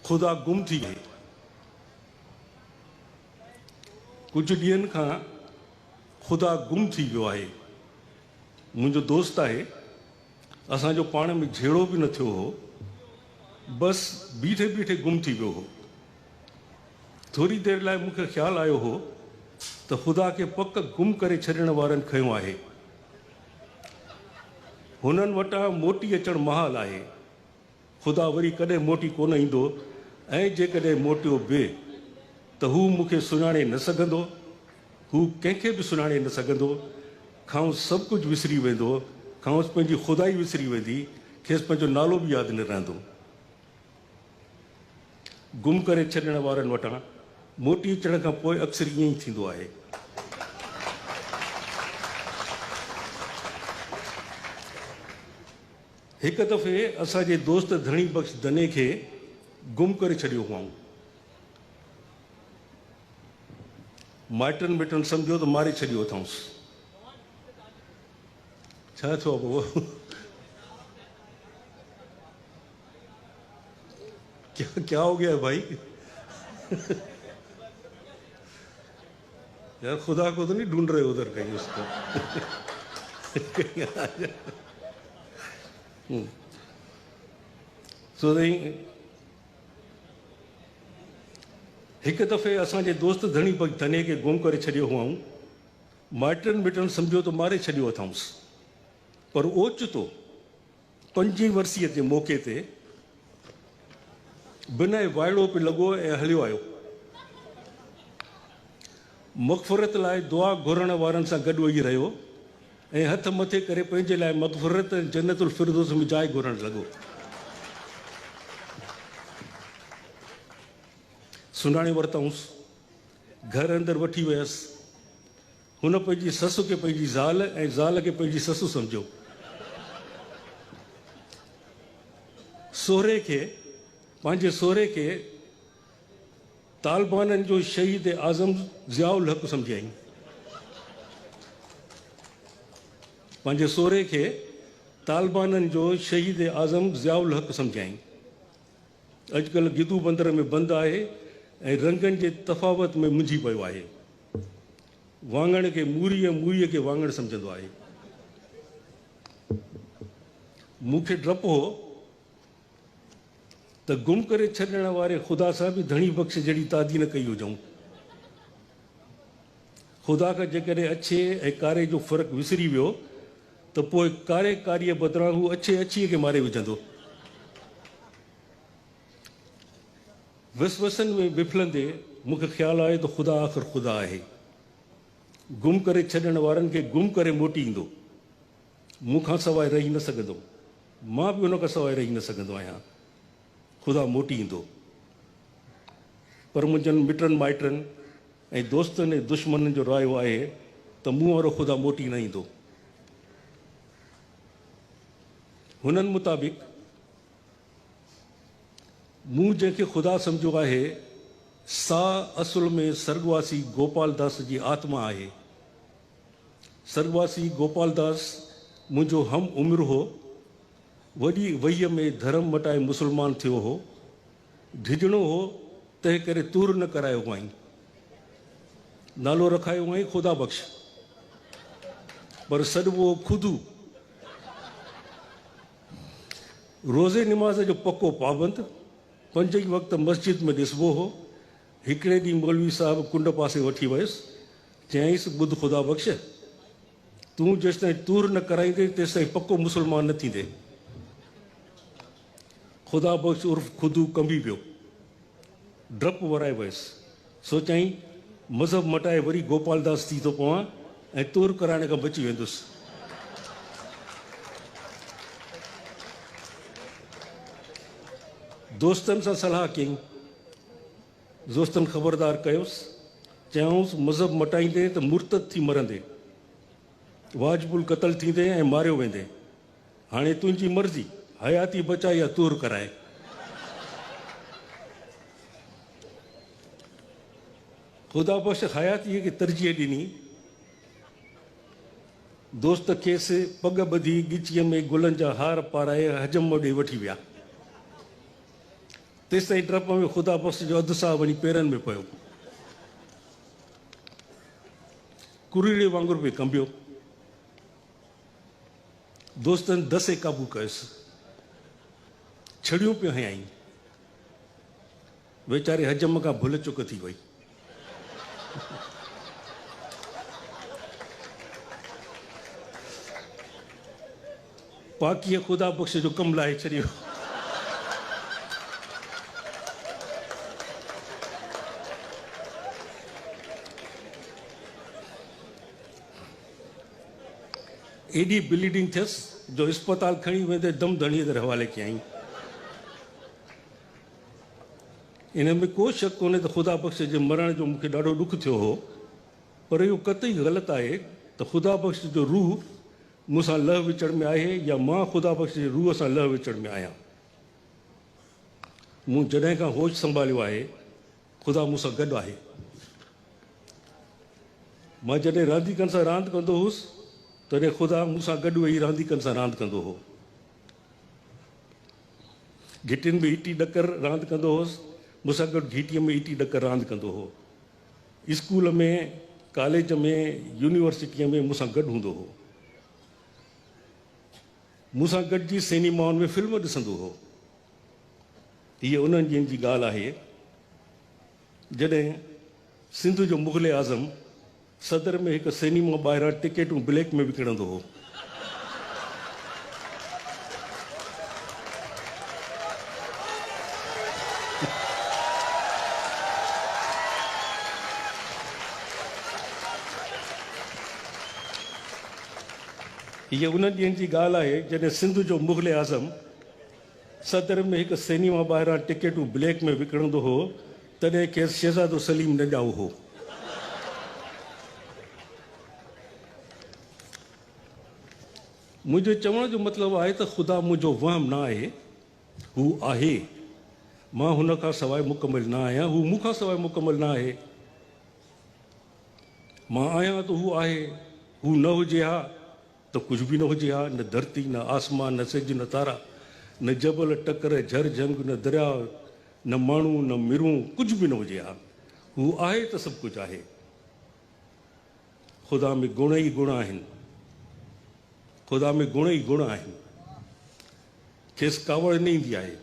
खुदा गुम थी गई। कुछ ॾींहंनि खां खुदा गुम थी वियो आहे। मुंहिंजो दोस्त आहे, असांजो पाण में झेड़ो बि न थियो हो, बसि बीठे बीठे गुम थी वियो हो। थोरी देरि लाइ मूंखे ख़्यालु आयो हो त ख़ुदा खे पक गुम करे छॾण वारनि खंयो आहे। हुननि वटां मोटी अचणु महाल आहे। ख़ुदा वरी कॾहिं मोटी कोन ईंदो, ऐं जेकॾहिं मोटियो बि त हू मूंखे सुञाणे न सघंदो, हू कंहिंखे बि सुञाणे न सघंदो। खांसि सभु कुझु विसरी वेंदो, खांसि पंहिंजी ख़ुदाई विसरी वेंदी, खेसि पंहिंजो नालो बि यादि न रहंदो। गुम करे छॾण वारनि वटां मोटी अचण खां पोइ अक्सर ईअं ई थींदो आहे। हिकु दफ़े असांजे दोस्त धणी बख़्श दने खे गुम करे छॾियो हुअऊं। माइटनि मिटनि सम्झो त मारे छॾियो अथऊंसि। छा थियो पोइ? क्या हो गया भाई? यार खुदा को तो नहीं ढूंढ रहे उधर कहीं उसको? सो हिकु दफ़े असांजे दोस्त धणी बख़्श धने खे गुम करे छॾियो हुअऊं। माइटनि मिटनि सम्झो त मारे छॾियो अथऊंसि, पर ओचितो 5 वर्षीअ जे मौक़े ते बिना वाइड़ो पे लॻो ऐं हलियो आयो। मग़फ़िरत लाइ दुआ घुरण वारनि सां गॾु वेही रहियो ऐं हथ मथे करे पंहिंजे लाइ मग़फ़िरत जन्नतुल फ़िरदौस में जाइ घुरण लॻो। सुञाणे वरितऊंसि, घर अंदरि वठी वियसि। हुन पंहिंजी ससु खे पंहिंजी ज़ाल ऐं ज़ाल खे पंहिंजी ससु सम्झो। सोहरे खे पंहिंजे सोहरे खे तालिबाननि जो शहीद आज़म ज़ियाउल हक़ सम्झाईं। पंहिंजे सोहरे खे तालिबाननि जो शहीद आज़म ज़ियाउल हक़ सम्झाईं। अॼुकल्ह गिदू बंदर में बंदि आहे ऐं रंगनि जे तफ़ावत में मुंझी पियो आहे। वाङण खे मूरी ऐं मूरीअ खे वाङण सम्झंदो आहे। मूंखे डपु हो त गुम करे छॾण वारे ख़ुदा सां बि धणी बख़्श जहिड़ी तादी न कई हुजऊं। ख़ुदा खां जेकॾहिं अछे ऐं कारे जो फ़र्क़ु विसरी वियो त पोइ कारे कारीअ बदिरां हू अछे अछीअ खे मारे विझंदो। वसवसनि में बिफलंदे मूंखे ख़्यालु आयो त ख़ुदा आख़िर ख़ुदा आहे। गुम करे छॾण वारनि खे गुम करे मोटी ईंदो। मूंखां सवाइ रही न सघंदो, मां बि उन खां सवाइ रही न सघंदो आहियां। ख़ुदा मोटी ईंदो। पर मुंहिंजनि मिटनि माइटनि ऐं दोस्तनि ऐं दुश्मननि जो रायो आहे त मूं वारो ख़ुदा मोटी न ईंदो। हुननि मुताबिक़ मूं जंहिंखे ख़ुदा सम्झो आहे, सा असुल में स्वर्गवासी गोपाल दास जी आत्मा आहे। स्वर्गवासी गोपाल दास मुंहिंजो हम उमिरि हो। वॾी वहीअ में धर्म मटाए मुस्लमान थियो हो। ढिजणो हो, तंहिं करे तूर न करायो हुआईं। नालो रखायो हुआईं ख़ुदा बख़्श, पर सॾिबो खुदू। रोज़े निमाज़ जो पको पाबंद, 5 ई वक़्त मस्जिद में ॾिसबो हो। हिकिड़े ॾींहुं मौलवी साहिबु कुंड पासे वठी वियुसि, चयईंसि ॿुध ख़ुदा बख़्श, तूं जेसिताईं तूर न कराईंदे तेसिताईं पको मुस्लमान न थींदे। ख़ुदा बख़्श उर्फ़ खुदू कंबी पियो। डपु वराए वियुसि। सोचाईं मज़हब मटाए वरी गोपाल दास थी थो पवां ऐं तूर कराइण खां बची वेंदुसि। दोस्तनि सां सलाह कयईं। दोस्तनि ख़बरदार कयोसि, चयऊंसि मज़हब मटाईंदे त मुर्तद थी मरंदे, वाजिबुल क़तल थींदे ऐं मारियो वेंदे। हाणे तुंहिंजी मर्ज़ी, हयाती बचाए या तूर कराए। ख़ुदा बख़्श हयातीअ खे तरजीह ॾिनी। दोस्त खेसि पग ॿधी ॻिचीअ में गुलनि जा हार पाराए हजम ॾे वठी विया। तेसि ताईं डप में ख़ुदा बख़्श जो अधु साह वञी पेरनि में पियो, कुरीड़े वांगुरु पियो कंबियो। दोस्तनि दसे क़ाबू कयुसि, छड़ियूं पियो हयाईं, वेचारे हजम खां भुल चुक थी वई। पाकीअ ख़ुदा बख़्श जो कमु लाहे छॾियो। एॾी ब्लीडिंग थियसि जो अस्पताल खणी वेंदे दम धणीअ जे हवाले कयईं। इन में को शक कोन्हे त ख़ुदा बख़्श जे मरण जो मूंखे ॾाढो ॾुख थियो हो, पर इहो कतई ग़लति आहे त ख़ुदा बख़्श जो रूह मूंसां लह विचड़ में आहे या मां ख़ुदा बख़्श जे रूह सां लह विचड़ में आहियां। मूं जॾहिं खां होश संभालियो आहे, ख़ुदा मूंसां गॾु आहे। मां जॾहिं रांदीकनि सां रांदि कंदो हुउसि, तॾहिं ख़ुदा मूंसां गॾु वेही रांदीकनि सां रांदि कंदो हो। घिटियुनि में ईटी ॾकर रांदि कंदो हुउसि, मूंसां गॾु घिटीअ में ईटी ॾकर रांदि कंदो हो। स्कूल में, कॉलेज में, यूनिवर्सिटीअ में मूंसां गॾु हूंदो हो। मूंसां गॾिजी सिनेमाउनि में फिल्म ॾिसंदो हो। हीअ उन्हनि ॾींहंनि जी ॻाल्हि आहे जॾहिं सिंध जो मुग़ल आज़म सदर में हिकु सिनेमा ॿाहिरां टिकेटूं ब्लैक में विकिणंदो हो। हीअ उन्हनि ॾींहंनि जी ॻाल्हि आहे जॾहिं सिंध जो मुग़ल आज़म सदर में हिकु सिनेमा ॿाहिरां टिकेटूं ब्लैक में विकिणंदो हो, तॾहिं खेसि शहज़ादो सलीम न ॼाओ हो। मुंहिंजे चवण जो मतिलबु आहे त ख़ुदा मुंहिंजो वहम न आहे, हू आहे। मां हुन खां सवाइ मुकमिल न आहियां, हू मूंखां सवाइ मुकमिल न आहे। मां आहियां त हू आहे, हू न हुजे हा त कुझु बि न हुजे हा। न धरती, न आसमान, न सिज, न तारा, न जबल टकर, झर जंग, न दरिया, न माण्हू, न मिरूं, कुझु बि न हुजे हा। हू आहे त सभु कुझु आहे। ख़ुदा में गुण ई गुण आहिनि, ख़ुदा में गुण ई गुण आहिनि। खेसि कावड़ न ईंदी आहे,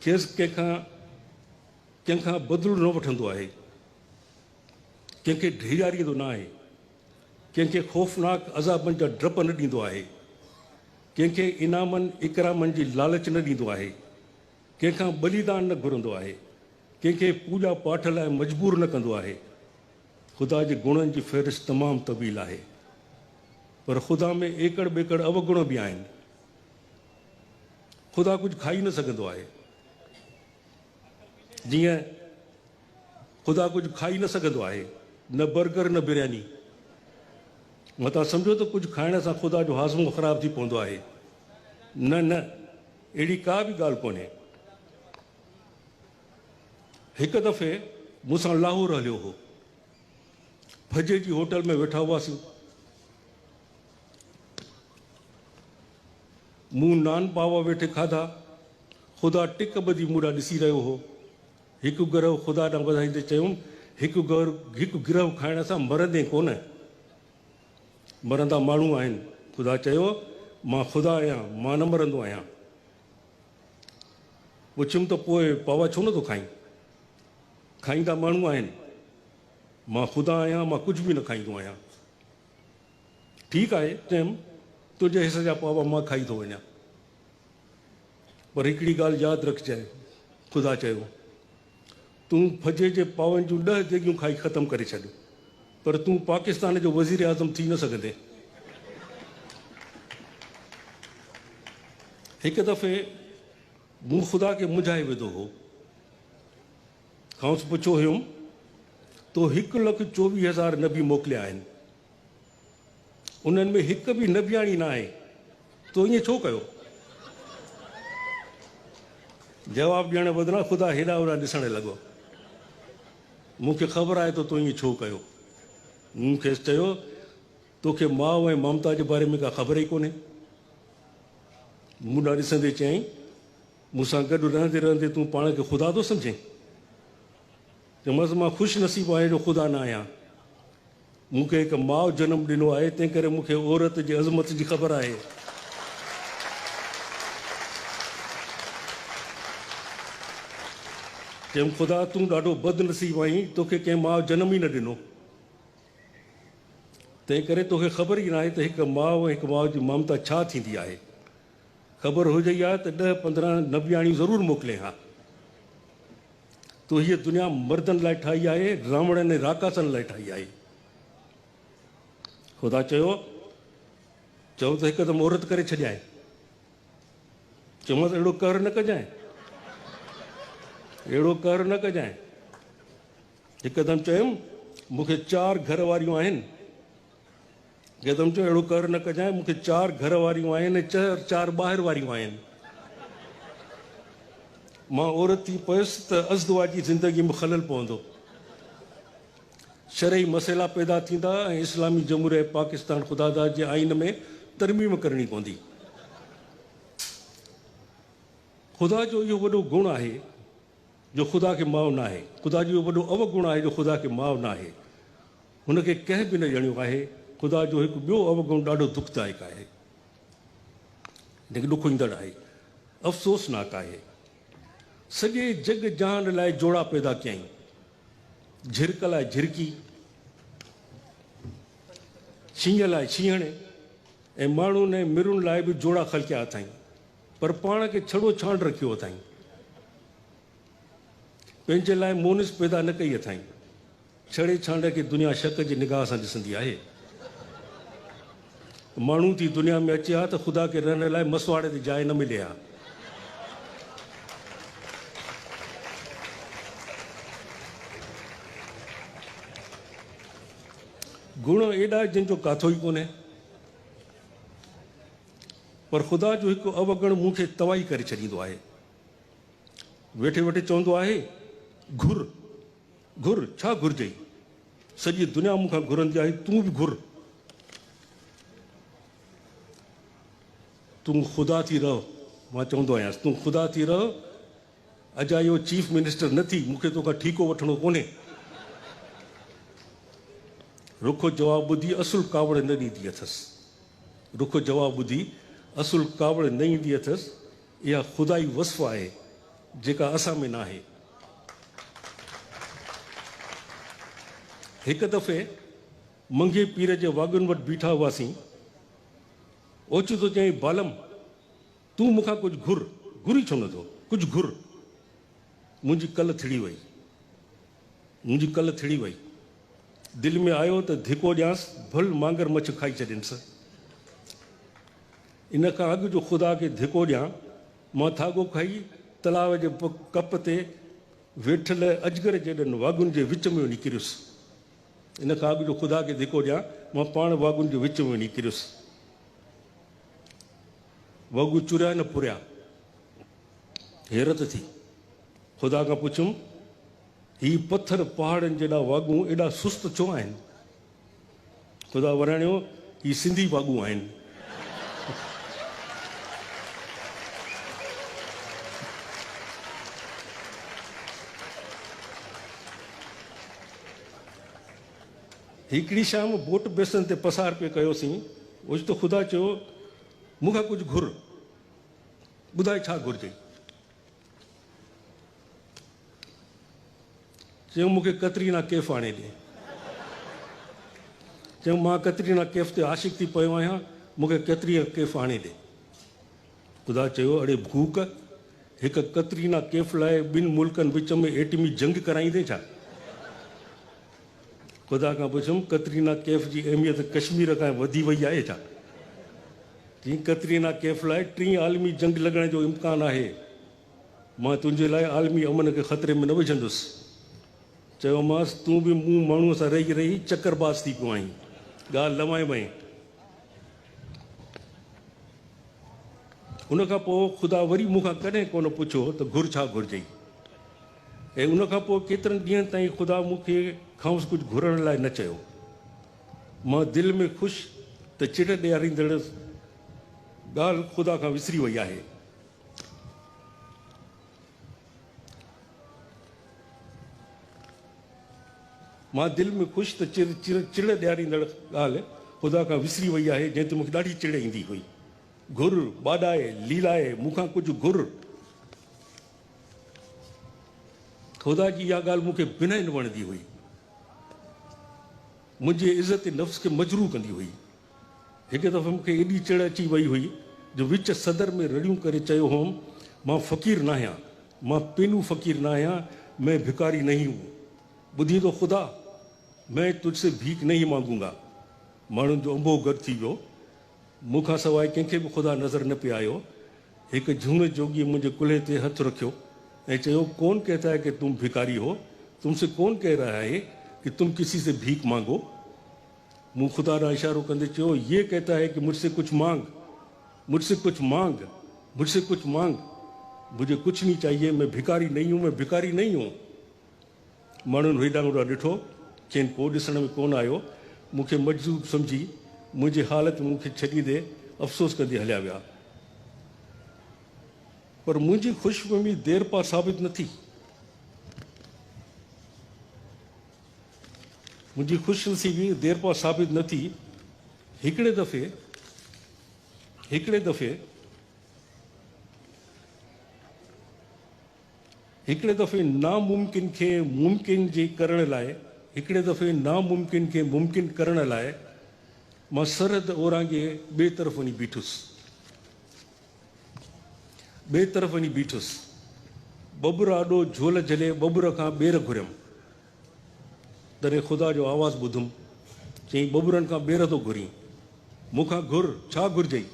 खेसि कंहिंखां बदिलो न वठंदो आहे, कंहिंखे ढीजारींदो न आहे, कंहिंखे ख़ौफ़नाक अज़ाबनि जा डप न ॾींदो आहे, कंहिंखे इनामनि इकरामनि जी लालच न ॾींदो आहे, कंहिंखां बलिदान न घुरंदो आहे, कंहिंखे पूॼा पाठ लाइ मजबूर न कंदो आहे। ख़ुदा जे गुणनि जी फ़हिरिस्त तमामु तवील आहे, पर ख़ुदा में एकड़ ॿेकड़ अवगुण बि आहिनि। ख़ुदा कुझु खाई न सघंदो आहे, जीअं ख़ुदा कुझु खाई न सघंदो आहे, न बर्गर न बिरयानी। मतां सम्झो त कुझु खाइण सां ख़ुदा जो हाज़मो ख़राबु थी पवंदो आहे। न न, अहिड़ी का बि ॻाल्हि कोन्हे। हिकु दफ़े मूंसां लाहौर हलियो हो, फजे जी होटल में वेठा हुआसीं। मूं नान पावा वेठे खाधा, ख़ुदा टिक ॿधी मूं ॾांहुं ॾिसी रहियो हो। हिकु गिरह ख़ुदा ॾांहुं वधाईंदे चयुमि, हिकु गिरह खाइण सां मरंदे कोन, मरंदा माण्हू आहिनि। ख़ुदा चयो, मां ख़ुदा आहियां, मां न मरंदो आहियां। पुछियुमि त पोइ पावा छो नथो खाईं? खाईंदा माण्हू आहिनि। मां ख़ुदा आहियां, मां कुझु बि न खाईंदो आहियां। ठीकु आहे, चयुमि, तुंहिंजे हिसे जा पावा मां खाई थो वञा, पर हिकिड़ी ॻाल्हि यादि रखजांइ। ख़ुदा चयो, तूं फजे जे पावनि जूं 10 देगियूं खाई ख़तमु करे छॾ, पर तूं पाकिस्तान जो वज़ीर आज़म थी न सघंदे। हिकु दफ़े मूं ख़ुदा खे मुंझाए विधो हो। खांसि पुछियो हुयुमि, तो 1,24,000 नबी मोकिलिया आहिनि, उन्हनि में हिकु बि नबियाणी न आहे, तो ईअं छो कयो? जवाबु ॾियण बदिरां ख़ुदा हेॾा होॾा ॾिसणु लॻो। मूंखे ख़बर आहे त तो ईअं छो कयो। मूं खेसि चयो, तोखे माउ ऐं ममता जे बारे में का ख़बर ई कोन्हे। मूं ॾांहुं ॾिसंदे चयईं, मूंसां गॾु रहंदे रहंदे तूं पाण खे ख़ुदा थो सम्झे? चयोमांसि मां ख़ुशि नसीबु आहियां जो ख़ुदा न आहियां। मूंखे हिकु माउ जनमु ॾिनो आहे, तंहिं करे मूंखे औरत जी अज़मत जी ख़बर आहे। चयुमि ख़ुदा तूं ॾाढो बदनसीबु आहीं, तोखे कंहिं माउ जनमु ई न ॾिनो, तंहिं करे तोखे ख़बर ई न आहे त हिकु माउ ऐं हिकु माउ जी ममता छा थींदी आहे। ख़बर हुजे हा त 10-15 नबियाणियूं ज़रूरु मोकिले हा। तूं हीअ दुनिया मर्दनि लाइ ठाही आहे, रावणनि ऐं राकासनि लाइ ठाही आहे। ख़ुदा चयो त हिकदमि औरत करे छॾियां। चयोमांसि अहिड़ो कर न कजांइ, अहिड़ो कर न कजांइ। हिकदमि चयुमि मूंखे 4 घर वारियूं आहिनि। हिकदमि चयो अहिड़ो कर न कजांइ, मूंखे 4 घर वारियूं आहिनि ऐं 4 ॿाहिरि वारियूं आहिनि। मां औरत थी पियुसि त अज़दवा जी ज़िंदगी में ख़लल पवंदो, शरई मसइला पैदा थींदा ऐं इस्लामी जमहूरिया पाकिस्तान ख़ुदादाद जे आइन में तरमीम करणी पवंदी। ख़ुदा जो इहो वॾो गुण आहे जो ख़ुदा खे माउ न आहे। ख़ुदा जो इहो वॾो अवगुण आहे जो ख़ुदा खे माउ न आहे। हुनखे कंहिं बि न ॼणियो आहे। ख़ुदा जो हिकु ॿियो अवगुण ॾाढो दुखदायक आहे, जेके ॾुख ईंदड़ आहे, अफ़सोसनाक आहे। सॼे जग जहान लाइ जोड़ा पैदा कयईं, झिरक लाइ झिरकी, शींहं लाइ शींहण ऐं माण्हुनि ऐं मिरुनि लाइ बि जोड़ा ख़लकिया अथई, पर पाण खे छड़ो छांड रखियो अथई। पंहिंजे लाइ मोनिस पैदा न कई अथई। छड़े छांड खे दुनिया शक जी निगाह सां ॾिसंदी आहे। माण्हू थी दुनिया में अचे हा त ख़ुदा खे रहण लाइ मसवाड़े ते जाइ न मिले हा। गुण एॾा जिन जो काथो ई कोन्हे, पर ख़ुदा जो हिकु अवगुण मूंखे तबाही करे छॾींदो आहे। वेठे वेठे चवंदो आहे घुर घुर, छा घुरिजई? सॼी दुनिया मूंखां घुरंदी आहे, तूं बि घुर। तूं ख़ुदा थी रह, मां चवंदो आहियां तूं ख़ुदा थी रह। अॼु इहो चीफ मिनिस्टर न थी, मूंखे तोखां ठीको वठणो कोन्हे। रुखो जवाबु ॿुधी असुल कावड़ न ॾींदी अथसि। रुखो जवाबु ॿुधी असुल कावड़ न ईंदी अथसि। इहा ख़ुदाई वसफ़ आहे जेका असां में न आहे। हिकु दफ़े मंगे पीर जे वाॻुनि वटि बीठा हुआसीं। ओचितो चई बालम तूं मूंखां कुझु घुर। घुरी छो नथो? कुझु घुर। मुंहिंजी कल्ह थिड़ी वई, मुंहिंजी कल्ह थिड़ी वई। दिलि में आयो त धिको ॾियांसि, भल मांगर मछ खाई छॾियसि। इन खां अॻु जो ख़ुदा खे धिको ॾियां, मां थागो खाई तलाव जे कप ते वेठल अजगर जहिड़नि वाॻुनि जे विच में वञी किरियुसि। इन खां अॻु जो ख़ुदा खे धिको ॾियां, मां पाण वाॻुनि जे विच में वञी किरियुसि। वॻू चुरिया न पुरिया। हैरत थी। ख़ुदा खां पुछियुमि ही पत्थर पहाड़नि जेॾा वाॻू एॾा सुस्त छो आहिनि? ख़ुदा वराणियो ही सिंधी वाॻू आहिनि। हिकिड़ी शाम बोट बेसन ते पसार पे कयोसीं। ओचितो ख़ुदा चयो मूंखां कुझु घुर। ॿुधाए छा घुरिजई? चयो मूंखे कतरीना कैफ़ आणे ॾे। चयो मां कतरीना कैफ़ ते आशिक़ थी पियो आहियां, मूंखे कतरीना कैफ़ आणे ॾे। ख़ुदा चयो अड़े भूक, हिकु कतरीना कैफ़ लाइ 2 मुल्कनि विच में एटमी जंग कराईंदे छा? ख़ुदा खां पुछियुमि कतरीना कैफ़ जी अहमियत कश्मीर खां वधी वई आहे छा? चई कतरीना कैफ़ लाइ 3 आलमी जंग लॻण जो इम्कान आहे। मां तुंहिंजे लाइ आलमी अमन खे ख़तरे में न विझंदुसि। चयोमांसि तूं बि मूं माण्हूअ सां रही रही चकरबाज़ थी पियो आहीं, ॻाल्हि लवाए वई। उन खां पोइ ख़ुदा वरी मूंखां कॾहिं कोन पुछियो त घुर छा घुरिजई। ऐं उन खां पोइ केतिरनि ॾींहंनि ताईं ख़ुदा मूंखे खांसि कुझु घुरण लाइ न चयो। मां दिलि में ख़ुशि त चिड़ ॾियारींदड़ ॻाल्हि ख़ुदा खां विसरी वई आहे। मां दिलि में ख़ुशि त चिड़ ॾियारींदड़ ॻाल्हि ख़ुदा खां विसरी वई आहे, जंहिं ते मूंखे ॾाढी चिड़ ईंदी हुई। घुर, ॿाॾाए, लीलाए, मूंखां कुझु घुर। ख़ुदा जी इहा ॻाल्हि मूंखे बिना न वणंदी हुई, मुंहिंजे इज़त नफ़्स खे मजरू कंदी हुई। हिकु दफ़ो मूंखे एॾी चिड़ अची वई हुई जो विच सदर में रड़ियूं करे चयो हुउमि, मां फ़क़ीर न आहियां, मां पेनू फ़क़ीर न आहियां, मैं भिकारी नहीं हूँ। ॿुधी तो ख़ुदा, मैं तुझसे भीख नहीं मांगूंगा। माण्हुनि जो अंबो गॾु थी वियो, मूंखां सवाइ कंहिंखे बि ख़ुदा नज़र न पियो आयो। हिकु झूने जोगीअ मुंहिंजे कुल्हे ते हथु रखियो ऐं चयो, कौन कहता है कि तुम भिकारी हो, तुमसे कौन कह रहा है कि तुम किसी से भीख मांगो। मूं ख़ुदा ॾांहुं इशारो कंदे चयो, ये कहता है कि मुझसे कुछ मांग, मुझसे कुछ मांग, मुझसे कुछ मांग। मुझे कुछ नहीं चाहिए, मैं भिकारी नहीं हूँ, मैं भिकारी नहीं हूँ। माण्हुनि हेॾां होॾां ॾिठो, चइनि को ॾिसण में कोन आयो। मूंखे मजज़ूब सम्झी मुंहिंजी हालति मूंखे छॾींदे अफ़सोस कंदे हलिया विया। पर मुंहिंजी ख़ुशफ़हमी देर पा साबित न थी। मुंहिंजी ख़ुशनसीबी देर पा साबित न थी। हिकिड़े दफ़े नामुमकिन खे मुमकिन जे करण लाइ, हिकिड़े दफ़े नामुमकिन खे मुमकिन करण लाइ मां सरहद ओरांगे ॿिए तरफ़ वञी बीठुसि। बबुर आॾो झोल झले बबुर खां ॿेर घुरियमि। तॾहिं ख़ुदा जो आवाज़ु ॿुधुमि, चई बबुरनि खां ॿेर थो घुरी, मूंखां घुर, छा घुरिजई।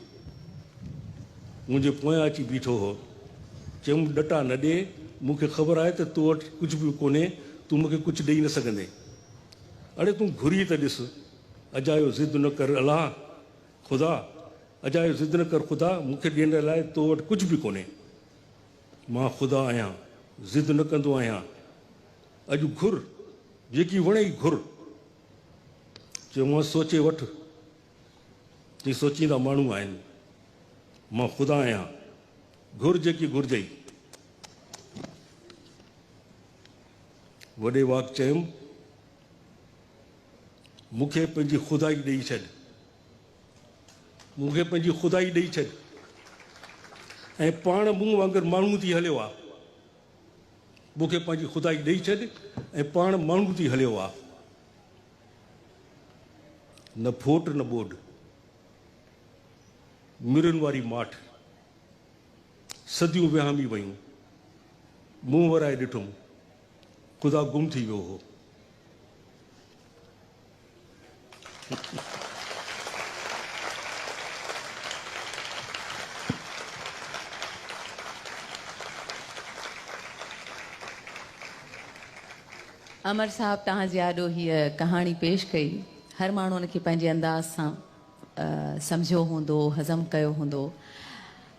मुंहिंजे पोयां अची बीठो हो। चयुमि, ॾटा न ॾे, मूंखे ख़बर आहे त तूं वटि कुझु बि कोन्हे, तूं मूंखे कुझु ॾेई न सघंदे। अड़े तूं घुरी त ॾिस, अजायो ज़िद न कर अलाह ख़ुदा, अजायो ज़िद न कर ख़ुदा, मूंखे ॾियण लाइ तो वटि कुझु बि कोन्हे। मां ख़ुदा आहियां, ज़िद न कंदो आहियां। अॼु घुर, जेकी वणे ई घुर। चयो मां सोचे वठि, चई सोचींदा माण्हू आहिनि। मां ख़ुदा आहियां, घुर जेकी घुरिजई। वॾे वाक चयुमि, मूंखे पंहिंजी ख़ुदाई ॾेई छॾ, मूंखे पंहिंजी ख़ुदाई ॾेई छॾ। ऐं पाण मूं वांगुरु माण्हू थी हलियो आहे। मूंखे पंहिंजी ख़ुदाई ॾेई छॾ ऐं पाण माण्हू थी हलियो आहे। न फोट न ॿोॾ, मिरुनि वारी माठ, सदियूं विहामी वयूं। मुंहुं वराए ॾिठुमि, ख़ुदा गुम थी वियो हो। अमर साहब, तव्हांजे आॾो हीअ कहाणी पेश कई। हर माण्हू हुनखे पंहिंजे अंदाज़ सां सम्झो हूंदो, हज़म कयो हूंदो।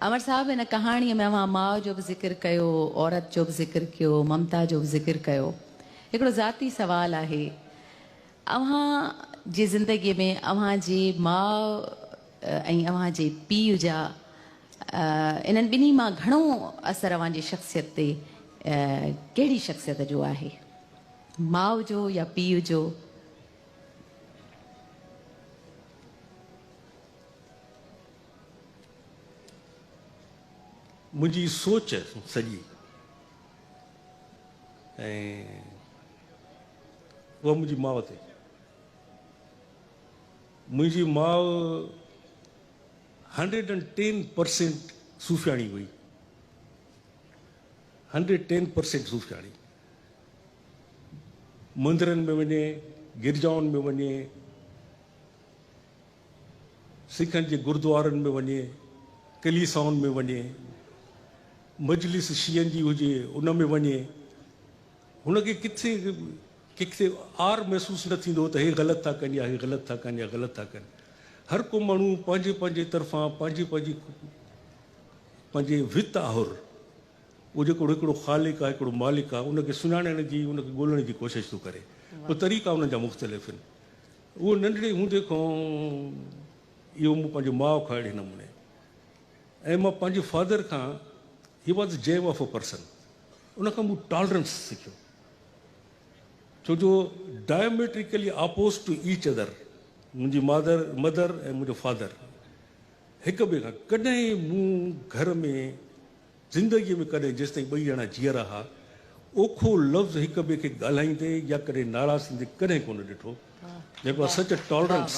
अमर साहब, हिन कहाणीअ में अव्हां माउ जो बि ज़िक्र कयो, औरत जो बि ज़िक्र कयो, ममता जो बि ज़िक्र कयो। हिकिड़ो ज़ाती सवाल आहे, अव्हां जी ज़िंदगीअ में अव्हांजी माउ ऐं अव्हांजे पीउ जा इन्हनि ॿिन्ही मां घणो असरु अव्हांजी शख़्सियत ते कहिड़ी शख़्सियत जो आहे, माउ जो या पीउ जो? मुंहिंजी सोच सॼी ऐं उहा मुंहिंजी माउ ते। मुंहिंजी माउ 110% सूफ़ियाणी हुई, 110% सूफ़ियाणी। मंदरनि में वञे, गिरजाउनि में वञे, सिखनि जे गुरुद्वारनि में वञे, कलीसाउनि में वञे, मजलिस शीयनि जी हुजे उन में वञे, हुनखे किथे आर महसूसु न थींदो त हे ग़लति था कनि या हे ग़लति था कनि या ग़लति था कनि। हर को माण्हू पंहिंजे पंहिंजे तरफ़ां पंहिंजे वित आहुर, उहो जेको हिकिड़ो ख़ालिक आहे, हिकिड़ो मालिक आहे, उनखे सुञाणण जी, उनखे ॻोल्हण जी कोशिशि थो करे। पोइ तरीक़ा उन्हनि जा मुख़्तलिफ़ आहिनि। उहो नंढड़े हूंदे खां इहो मूं पंहिंजे माउ खां अहिड़े नमूने, ऐं मां पंहिंजे फादर खां, he was gem of a person, उनखां मूं टॉलरेंस सिखियो। छो जो diametrically oppose to each other, मुंहिंजी मदर ऐं मुंहिंजो फादर हिक ॿिए खां कॾहिं मूं घर में ज़िंदगीअ में कॾहिं जेसि ताईं ॿई ॼणा जीअरा हुआ ओखो लफ़्ज़ हिक ॿिए खे ॻाल्हाईंदे या कॾहिं नाराज़ थींदे कॾहिं कोन ॾिठो, जेको आहे सच टॉलरेंस।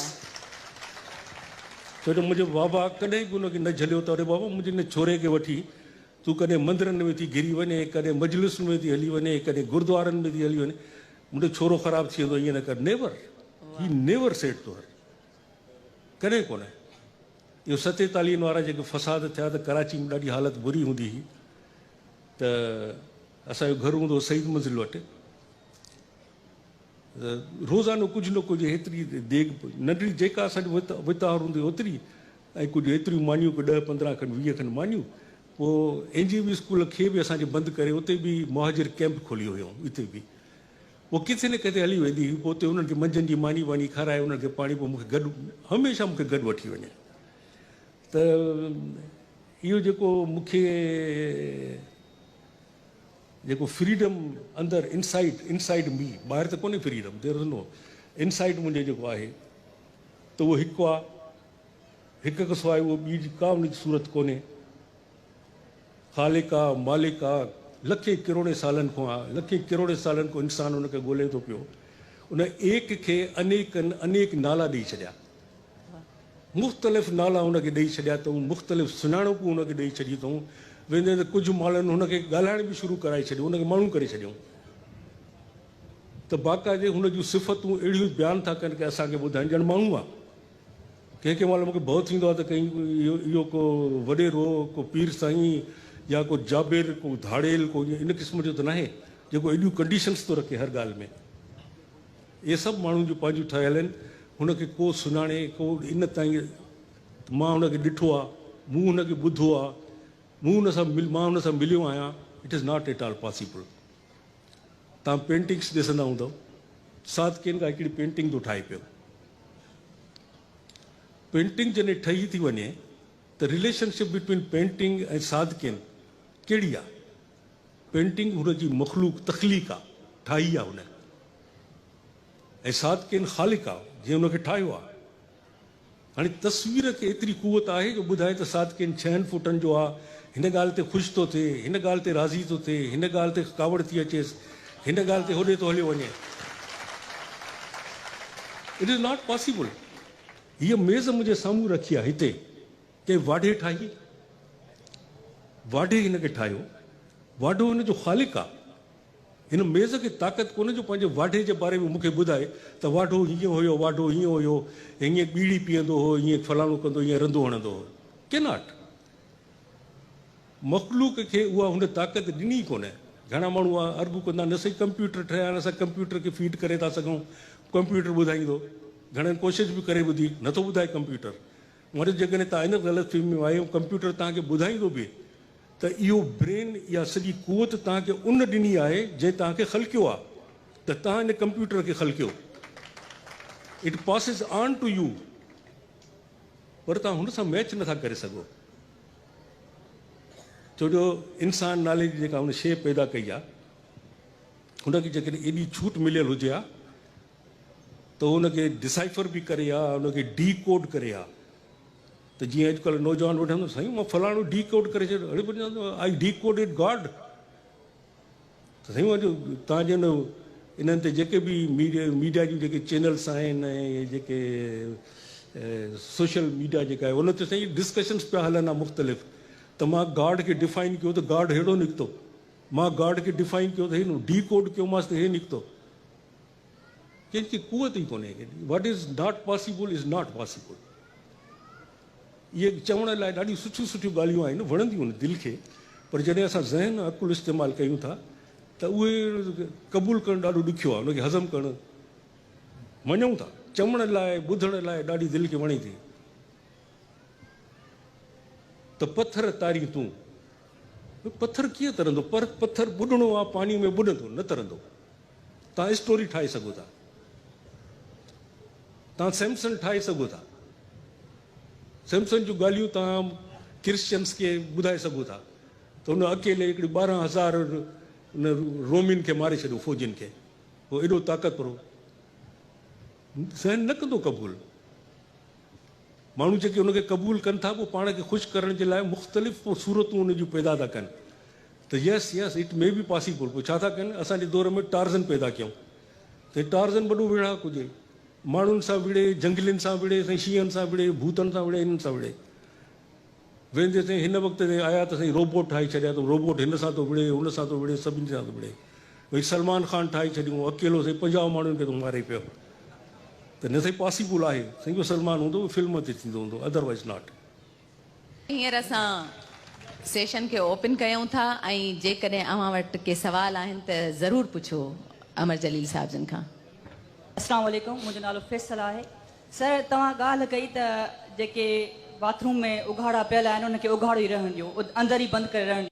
छो जो मुंहिंजो बाबा कॾहिं बि हुनखे न झलियो त अरे बाबा मुंहिंजे हिन छोरे खे वठी तूं कॾहिं मंदरनि में थी घिरी वञे, कॾहिं मजलिस में थी हली वञे, कॾहिं गुरुद्वारनि में थी हली वञे, मुंहिंजो छोरो ख़राबु थी वेंदो, ईअं न कर। Never, he never said to her, कॾहिं कोन्हे। इहो 47 वारा जेके फ़साद थिया त कराची में ॾाढी हालति बुरी हूंदी हुई, त असांजो घर हूंदो हो सईद मंज़िल वटि, रोज़ानो कुझु न कुझु हेतिरी देग नंढड़ी जेका असांजी वितार हूंदी ओतिरी, ऐं कुझु एतिरियूं मानियूं, कुझु 10-15 खनि 20 खनि मानियूं। पोइ NGV स्कूल खे बि असांजे बंदि करे उते बि मुहाजिर कैंप खोलियो हुयो, हिते बि पोइ किथे न किथे हली वेंदी हुई। पोइ उते उन्हनि खे मंझंदि जी मानी वानी खाराए, उन्हनि खे पाणी, पोइ मूंखे गॾु हमेशह मूंखे गॾु वठी वञे। त इहो जेको मूंखे जेको फ्रीडम अंदरि इनसाइड मी, ॿाहिरि त कोन्हे freedom, there is no, inside मुंहिंजे जेको आहे त उहो हिकु आहे, हिक खां सवाइ उहो ॿी का उनजी सूरत कोन्हे। ख़ालिक आहे, मालिक आहे, लखे करोड़े सालनि खां आहे, लखे करोड़े सालनि खां इंसानु हुनखे ॻोल्हे थो पियो। उन एक खे अनेक नाला ॾेई छॾिया, मुख़्तलिफ़ नाला हुनखे ॾेई छॾिया अथऊं, मुख़्तलिफ़ सुञाणपूं हुनखे ॾेई छॾी अथऊं। वेंदे त कुझु माण्हुनि हुनखे ॻाल्हाइण बि शुरू कराए छॾियो, हुनखे माण्हू करे छॾियऊं। त बाक़ाइदे हुन जूं सिफ़तूं अहिड़ियूं बयानु था कनि की असांखे ॿुधाइनि ॼण माण्हू आहे। कंहिं महिल मूंखे भउ थींदो आहे त कहीं इहो को वॾेरो, को पीर साईं या को जाबिर, को धाड़ेल, को इन क़िस्म जो त न आहे जेको एॾियूं कंडीशन्स थो रखे हर ॻाल्हि में। इहे सभु माण्हुनि जूं पंहिंजूं ठहियल आहिनि, हुनखे को सुञाणे, को इन ताईं मां हुनखे ॾिठो आहे, मूं हुनखे ॿुधो आहे, मां हुन सां मिलियो आहियां। It is not at all possible. तव्हां पेंटिंग्स ॾिसंदा हूंदव, सादकिन खां हिकिड़ी पेंटिंग थो ठाहे पियो। पेंटिंग जॾहिं ठही थी वञे त रिलेशनशिप बिटवीन पेंटिंग ऐं सादकिन कहिड़ी आहे? पेंटिंग हुनजी मख़लूक तख़लीक आहे, ठाही आहे हुन, ऐं सादकिन ख़ालिक आहे, जीअं हुनखे ठाहियो आहे। हाणे तस्वीर खे एतिरी कुवत आहे जो ॿुधाए त सादकिन 6 फुटनि जो आहे, हिन ॻाल्हि ते ख़ुशि थो थिए, हिन ॻाल्हि ते राज़ी थो थिए, हिन ॻाल्हि ते कावड़ थी अचेसि, हिन ॻाल्हि ते होॾे थो हलियो वञे। It is not possible. हीअ मेज़ मुंहिंजे साम्हूं रखी आहे, हिते कंहिं वाढे ठाही, वाढे हिनखे ठाहियो, वाढो हिनजो ख़ालिक आहे। हिन मेज़ खे ताक़त कोन्हे जो पंहिंजे वाढे जे बारे में मूंखे ॿुधाए त वाढो हीअं हुयो, वाढो हीअं हुयो, हीअं बीड़ी पीअंदो हो, हीअं फलाणो कंदो, हीअं रंधो हणंदो हो। के नॉट। मख़लूक खे उहा हुन ताक़त ॾिनी कोन्हे। घणा माण्हू अर्बू कंदा, न सही कंप्यूटर ठहिया आहिनि, असां कंप्यूटर खे फीड करे था सघूं, कंप्यूटर ॿुधाईंदो। घणनि कोशिशि बि करे ॿुधी, नथो ॿुधाए कंप्यूटर। वरी जेकॾहिं तव्हां इन ग़लतफ़हमी में आहियो, कंप्यूटर तव्हांखे ॿुधाईंदो बि त इहो ब्रेन या सॼी कुवत तव्हांखे उन ॾिनी आहे जंहिं तव्हांखे ख़लकियो आहे, त तव्हां इन कंप्यूटर खे ख़लकियो। It passes on to you, पर तव्हां हुन सां मैच नथा करे सघो। छो जो इंसान नाले जी जेका हुन शइ पैदा कई आहे, हुनखे जेकॾहिं एॾी छूट मिलियल हुजे हा त हुनखे डिसाइफर बि करे हा, हुनखे डी कोड करे हा। त जीअं अॼुकल्ह नौजवान वठंदो, साईं मां फलाणो डी कोड करे छॾियो, अड़े I D code it God. त साईं तव्हां जन इन्हनि ते जेके बि मीडिया जूं जेके चैनल्स आहिनि ऐं जेके सोशल मीडिया जेका आहे उन ते साईं डिस्कशन्स पिया हलनि आहे मुख़्तलिफ़, त मां गॉड खे डिफाइन कयो त गॉड अहिड़ो निकितो, मां गॉड खे डिफाइन कयो त हे डी कोड कयोमांसि त हे निकितो। कंहिंखे कुवत ई कोन्हे। वट is not possible is not possible. इहे चवण लाइ ॾाढियूं सुठियूं सुठियूं ॻाल्हियूं आहिनि, वणंदियूं आहिनि दिलि खे, पर जॾहिं असां ज़हन अकुलु इस्तेमालु कयूं था त उहे क़बूलु करणु ॾाढो ॾुखियो आहे, उनखे हज़म करणु। मञूं था, चवण लाइ ॿुधण लाइ ॾाढी दिलि खे वणे थी। त पथर तारी तूं, पथर कीअं तरंदो? पर पथर ॿुॾणो आहे, पाणी में ॿुॾंदो, न तरंदो। तव्हां स्टोरी ठाहे सघो था, तव्हां सैमसन ठाहे सघो था, सैमसन जूं ॻाल्हियूं तव्हां क्रिश्चियन्स खे ॿुधाए सघो था त हुन अकेले हिकिड़ी 12,000 रोमिन खे मारे छॾियो, फ़ौजियुनि खे। उहो एॾो ताक़तवरो सहन न कंदो क़बूल। माण्हू जेके उनखे क़बूल कनि था पोइ पाण खे ख़ुशि करण जे लाइ मुख़्तलिफ़ पोइ सूरतूं उन जूं पैदा था कनि त यस यस इट मे बी पॉसिबल। पोइ छा था कनि, असांजे दौर में टार्ज़न पैदा कयूं त टार्ज़न वॾो विढ़ाक हुजे, माण्हुनि सां विढ़े, जंगलियुनि सां विढ़े, साईं शींहनि सां विढ़े, भूतनि सां विढ़े, इन्हनि सां विढ़े। वेंदे साईं हिन वक़्त ते आया त साईं रोबोट ठाहे छॾिया, त रोबोट हिन सां थो विढ़े, हुन सां थो विढ़े, सभिनी सां थो विढ़े। भई सलमान ख़ान ठाहे छॾियूं, अकेलो साईं 50 माण्हुनि खे थो मारे पियो। त न साईं पॉसिबल आहे, साईं उहो सलमान हूंदो फिल्म ते थींदो हूंदो, अदरवाइज़ नॉट। हींअर असां सेशन खे ओपन कयूं था ऐं जेकॾहिं अव्हां वटि के सवाल आहिनि त ज़रूरु पुछो अमर जलील साहिब जन खां। अस्सलाम वालेकुम, मुंहिंजो नालो फैसल आहे। सर तव्हां ॻाल्हि कई त जेके बाथरूम में उघाड़ा पियल आहिनि उनखे उघाड़ो ई रहण ॾियो, अंदरि ई बंदि करे रहण